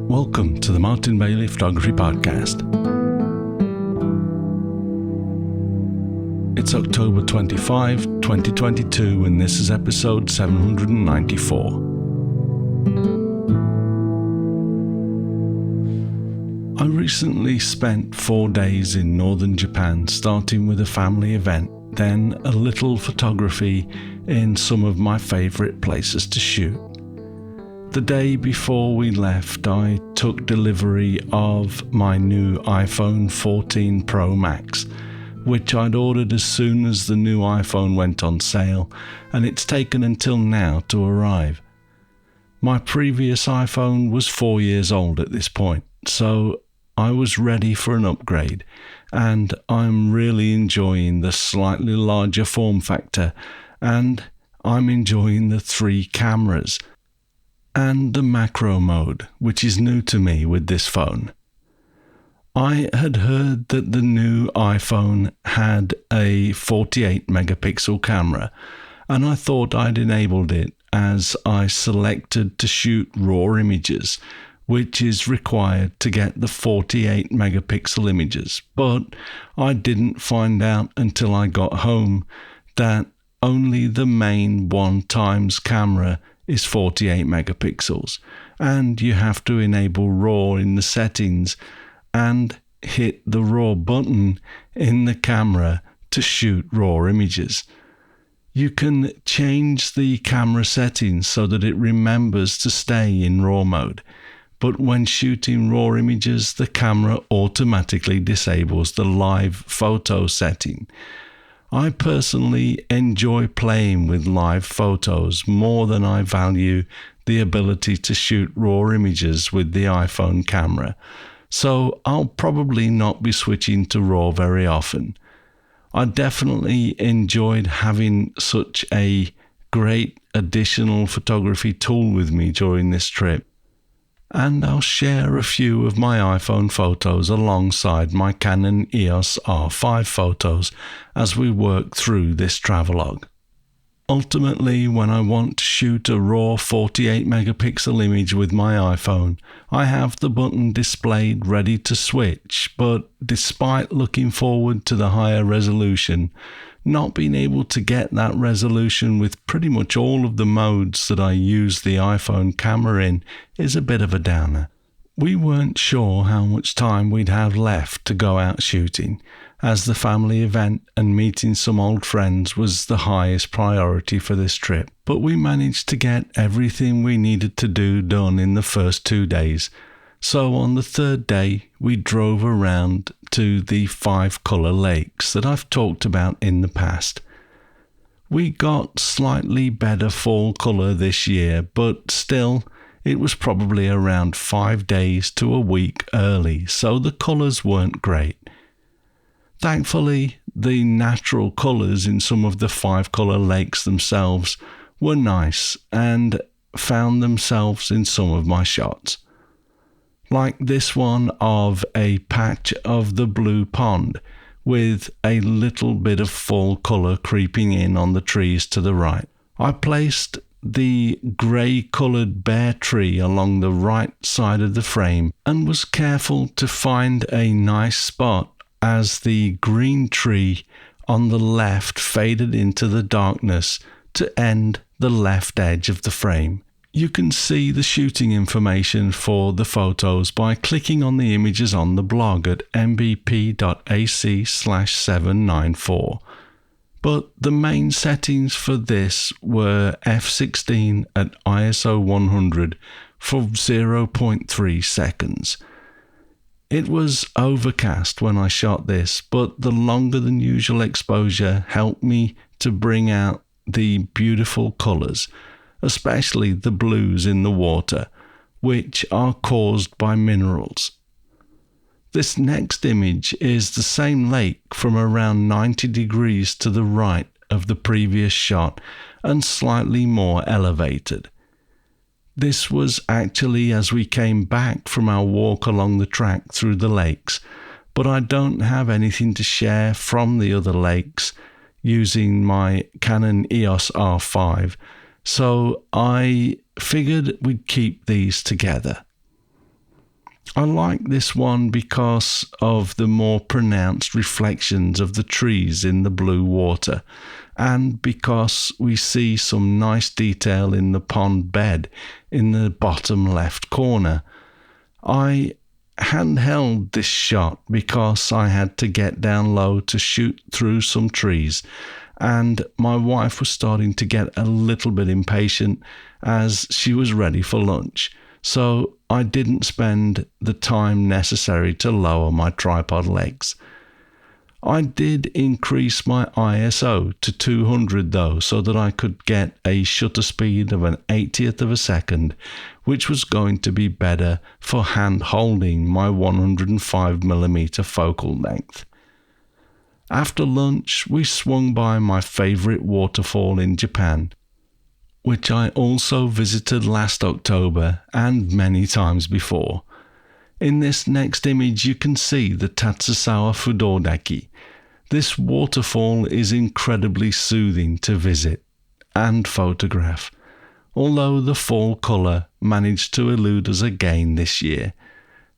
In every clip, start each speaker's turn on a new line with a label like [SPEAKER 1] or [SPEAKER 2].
[SPEAKER 1] Welcome to the Martin Bailey Photography Podcast. It's October 25, 2022, and this is episode 794. I recently spent 4 days in northern Japan, starting with a family event, then a little photography in some of my favourite places to shoot. The day before we left, I took delivery of my new iPhone 14 Pro Max, which I'd ordered as soon as the new iPhone went on sale, and it's taken until now to arrive. My previous iPhone was 4 years old at this point, so I was ready for an upgrade, and I'm really enjoying the slightly larger form factor, and I'm enjoying the 3 cameras and the macro mode, which is new to me with this phone. I had heard that the new iPhone had a 48 megapixel camera, and I thought I'd enabled it as I selected to shoot raw images, which is required to get the 48 megapixel images, but I didn't find out until I got home that only the main 1x camera is 48 megapixels, and you have to enable RAW in the settings and hit the RAW button in the camera to shoot raw images. You can change the camera settings so that it remembers to stay in RAW mode, but when shooting raw images, the camera automatically disables the live photo setting. I personally enjoy playing with live photos more than I value the ability to shoot raw images with the iPhone camera, so I'll probably not be switching to RAW very often. I definitely enjoyed having such a great additional photography tool with me during this trip, and I'll share a few of my iPhone photos alongside my Canon EOS R5 photos as we work through this travelogue. Ultimately, when I want to shoot a raw 48 megapixel image with my iPhone, I have the button displayed ready to switch, but despite looking forward to the higher resolution, not being able to get that resolution with pretty much all of the modes that I use the iPhone camera in is a bit of a downer. We weren't sure how much time we'd have left to go out shooting, as the family event and meeting some old friends was the highest priority for this trip, but we managed to get everything we needed to do done in the first 2 days. So on the 3rd day, we drove around to the 5 colour lakes that I've talked about in the past. We got slightly better fall colour this year, but still, it was probably around 5 days to a week early, so the colours weren't great. Thankfully, the natural colours in some of the 5 colour lakes themselves were nice and found themselves in some of my shots. Like this one of a patch of the blue pond with a little bit of fall colour creeping in on the trees to the right. I placed the grey coloured bare tree along the right side of the frame and was careful to find a nice spot as the green tree on the left faded into the darkness to end the left edge of the frame. You can see the shooting information for the photos by clicking on the images on the blog at mbp.ac/794. But the main settings for this were f16 at ISO 100 for 0.3 seconds. It was overcast when I shot this, but the longer than usual exposure helped me to bring out the beautiful colours, especially the blues in the water, which are caused by minerals. This next image is the same lake from around 90 degrees to the right of the previous shot and slightly more elevated. This was actually as we came back from our walk along the track through the lakes, but I don't have anything to share from the other lakes using my Canon EOS R5, so I figured we'd keep these together. I like this one because of the more pronounced reflections of the trees in the blue water, and because we see some nice detail in the pond bed in the bottom left corner. I handheld this shot because I had to get down low to shoot through some trees, and my wife was starting to get a little bit impatient as she was ready for lunch. So I didn't spend the time necessary to lower my tripod legs. I did increase my ISO to 200 though, so that I could get a shutter speed of an 80th of a second, which was going to be better for hand holding my 105mm focal length. After lunch, we swung by my favorite waterfall in Japan, which I also visited last October and many times before. In this next image you can see the Tatsusawa Fudodaki. This waterfall is incredibly soothing to visit and photograph, although the fall colour managed to elude us again this year.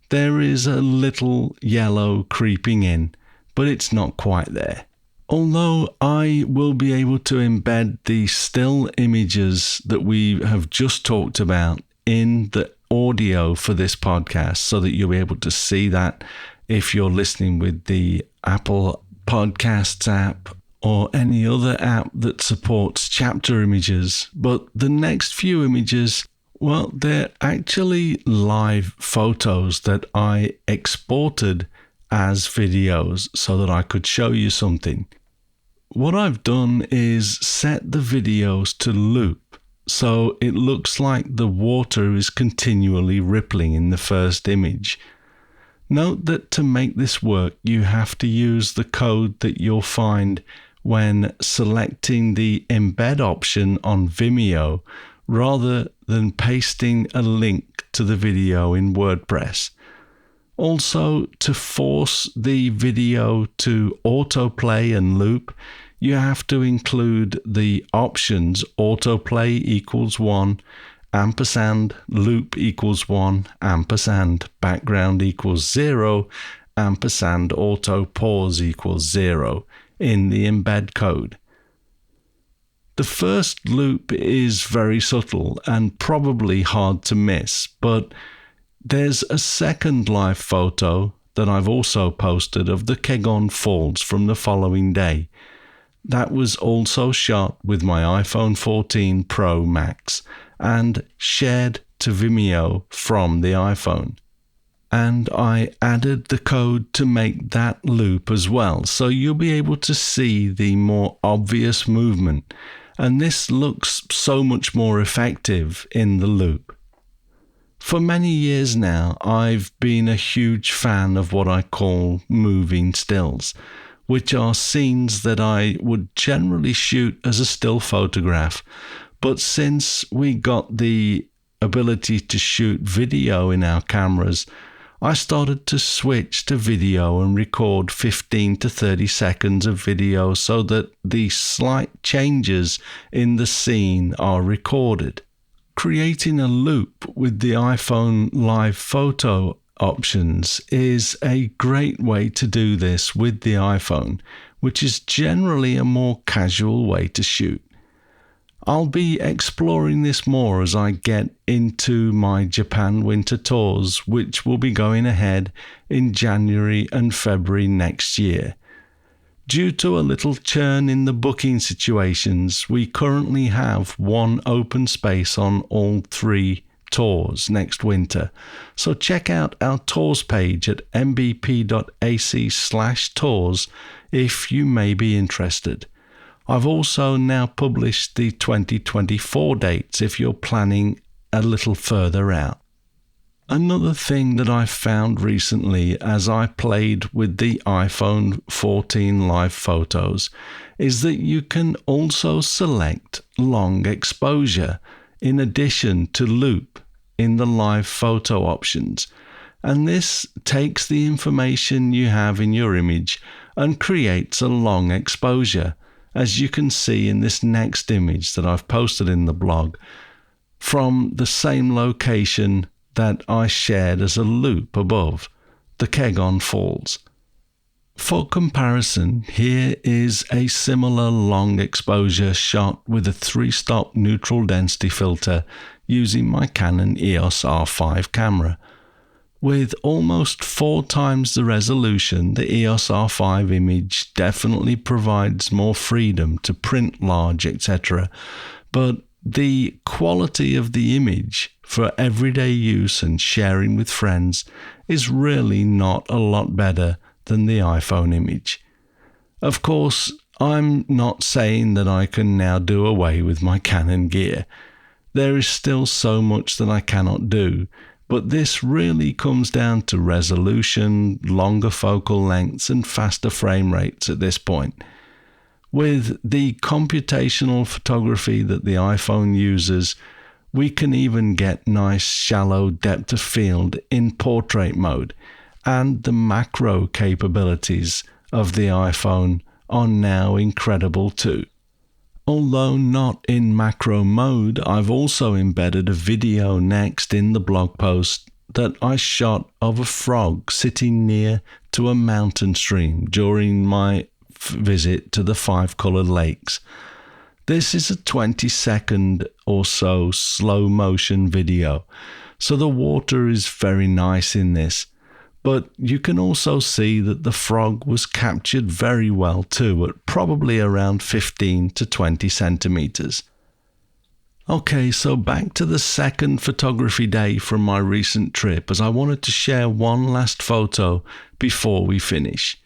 [SPEAKER 1] There is a little yellow creeping in, but it's not quite there. Although I will be able to embed the still images that we have just talked about in the audio for this podcast so that you'll be able to see that if you're listening with the Apple Podcasts app or any other app that supports chapter images. But the next few images, well, they're actually live photos that I exported as videos so that I could show you something. What I've done is set the videos to loop, so it looks like the water is continually rippling in the first image. Note that to make this work, you have to use the code that you'll find when selecting the embed option on Vimeo, rather than pasting a link to the video in WordPress. Also, to force the video to autoplay and loop, you have to include the options autoplay equals 1, ampersand loop equals 1, ampersand background equals 0, ampersand auto pause equals 0 in the embed code. The first loop is very subtle and probably hard to miss, but there's a second live photo that I've also posted of the Kegon Falls from the following day. That was also shot with my iPhone 14 Pro Max and shared to Vimeo from the iPhone. And I added the code to make that loop as well, so you'll be able to see the more obvious movement, and this looks so much more effective in the loop. For many years now, I've been a huge fan of what I call moving stills, which are scenes that I would generally shoot as a still photograph. But since we got the ability to shoot video in our cameras, I started to switch to video and record 15 to 30 seconds of video so that the slight changes in the scene are recorded. Creating a loop with the iPhone live photo options is a great way to do this with the iPhone, which is generally a more casual way to shoot. I'll be exploring this more as I get into my Japan winter tours, which will be going ahead in January and February next year. Due to a little churn in the booking situations, we currently have one open space on all 3 tours next winter. So check out our tours page at mbp.ac/tours if you may be interested. I've also now published the 2024 dates if you're planning a little further out. Another thing that I found recently as I played with the iPhone 14 live photos is that you can also select long exposure in addition to loop in the live photo options. And this takes the information you have in your image and creates a long exposure, as you can see in this next image that I've posted in the blog, from the same location that I shared as a loop above, the Waterfalls. For comparison, here is a similar long exposure shot with a 3-stop neutral density filter using my Canon EOS R5 camera. With almost 4 times the resolution, the EOS R5 image definitely provides more freedom to print large, etc. But the quality of the image for everyday use and sharing with friends is really not a lot better than the iPhone image. Of course, I'm not saying that I can now do away with my Canon gear. There is still so much that I cannot do, but this really comes down to resolution, longer focal lengths, and faster frame rates at this point. With the computational photography that the iPhone uses, we can even get nice shallow depth of field in portrait mode, and the macro capabilities of the iPhone are now incredible too. Although not in macro mode, I've also embedded a video next in the blog post that I shot of a frog sitting near to a mountain stream during my visit to the 5 Colored Lakes. This is a 20-second or so slow motion video, so the water is very nice in this. But you can also see that the frog was captured very well too, at probably around 15 to 20 centimeters. Okay, so back to the second photography day from my recent trip, as I wanted to share one last photo before we finish.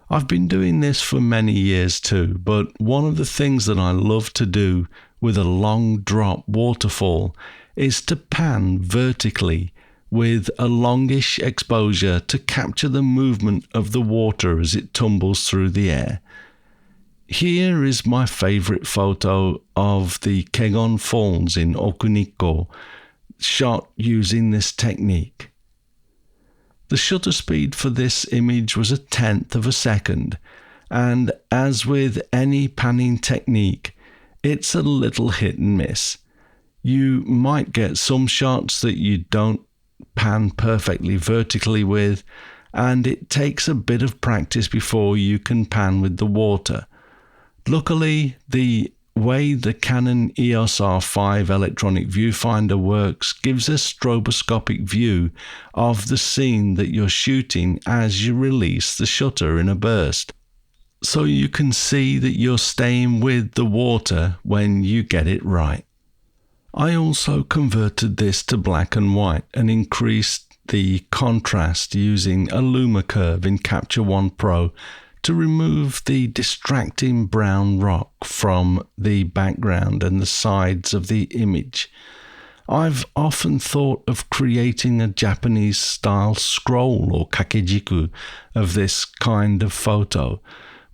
[SPEAKER 1] I've been doing this for many years too, but one of the things that I love to do with a long drop waterfall is to pan vertically with a longish exposure to capture the movement of the water as it tumbles through the air. Here is my favorite photo of the Kegon Falls in Okunikko, shot using this technique. The shutter speed for this image was 1/10 of a second, and as with any panning technique, it's a little hit and miss. You might get some shots that you don't pan perfectly vertically with, and it takes a bit of practice before you can pan with the water. Luckily, the way the Canon EOS R5 electronic viewfinder works gives a stroboscopic view of the scene that you're shooting as you release the shutter in a burst. So you can see that you're staying with the water when you get it right. I also converted this to black and white and increased the contrast using a Luma curve in Capture One Pro to remove the distracting brown rock from the background and the sides of the image. I've often thought of creating a Japanese style scroll or kakejiku of this kind of photo,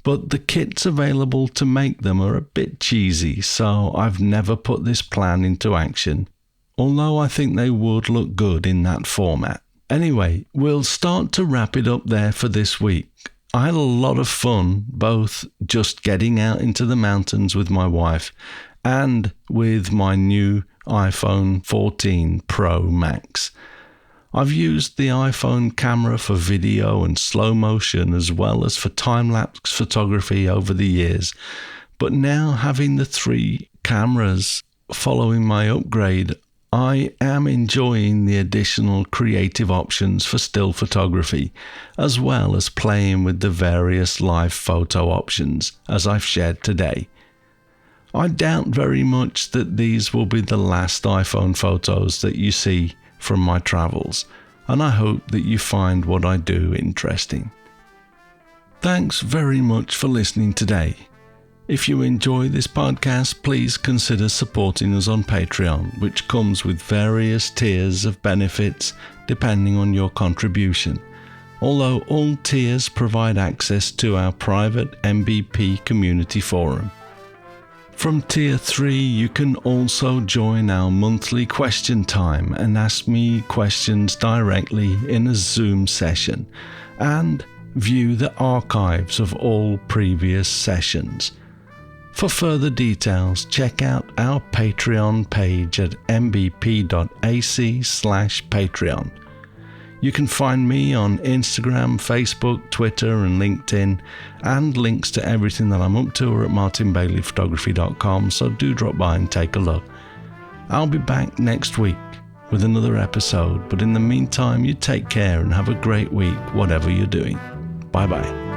[SPEAKER 1] but the kits available to make them are a bit cheesy, so I've never put this plan into action, although I think they would look good in that format. Anyway, we'll start to wrap it up there for this week. I had a lot of fun, both just getting out into the mountains with my wife and with my new iPhone 14 Pro Max. I've used the iPhone camera for video and slow motion as well as for time-lapse photography over the years, but now having the 3 cameras following my upgrade, I am enjoying the additional creative options for still photography, as well as playing with the various live photo options, as I've shared today. I doubt very much that these will be the last iPhone photos that you see from my travels, and I hope that you find what I do interesting. Thanks very much for listening today. If you enjoy this podcast, please consider supporting us on Patreon, which comes with various tiers of benefits depending on your contribution, although all tiers provide access to our private MVP community forum. From Tier 3, you can also join our monthly question time and ask me questions directly in a Zoom session, and view the archives of all previous sessions. For further details, check out our Patreon page at mbp.ac/Patreon. You can find me on Instagram, Facebook, Twitter and LinkedIn, and links to everything that I'm up to are at martinbaileyphotography.com, so do drop by and take a look. I'll be back next week with another episode, but in the meantime, you take care and have a great week, whatever you're doing. Bye-bye.